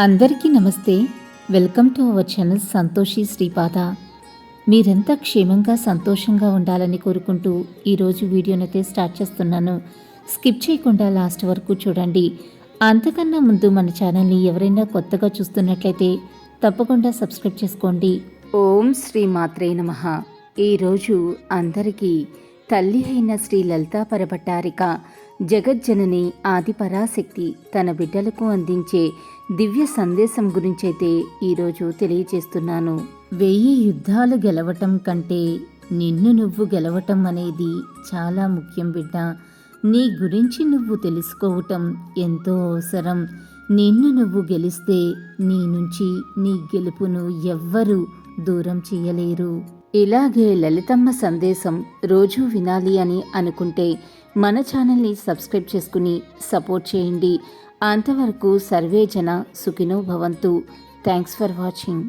అందరికీ నమస్తే. Welcome to our channel Santoshi Sripada. మీరంతా క్షేమంగా సంతోషంగా ఉండాలని కోరుకుంటూ ఈరోజు వీడియోనైతే స్టార్ట్ చేస్తున్నాను. స్కిప్ చేయకుండా లాస్ట్ వరకు చూడండి. అంతకన్నా ముందు మన ఛానల్ని ఎవరైనా కొత్తగా చూస్తున్నట్లయితే తప్పకుండా సబ్స్క్రైబ్ చేసుకోండి. ఓం శ్రీ మాత్రే నమః. ఈరోజు అందరికీ తల్లి అయిన శ్రీ లలితా పరభట్టారిక జగజ్జనని ఆదిపరాశక్తి తన బిడ్డలకు అందించే దివ్య సందేశం గురించైతే ఈరోజు తెలియజేస్తున్నాను. 1000 యుద్ధాలు గెలవటం కంటే నిన్ను నువ్వు గెలవటం అనేది చాలా ముఖ్యం బిడ్డ. నీ గురించి నువ్వు తెలుసుకోవటం ఎంతో అవసరం. నిన్ను నువ్వు గెలిస్తే నీ నుంచి నీ గెలుపును ఎవ్వరూ దూరం చేయలేరు. ఇలాగే లలితమ్మ సందేశం రోజూ వినాలి అని అనుకుంటే మన ఛానల్ని సబ్స్క్రైబ్ చేసుకుని సపోర్ట్ చేయండి. అంతవరకు సర్వే జన సుఖినో భవంతు. Thanks for watching.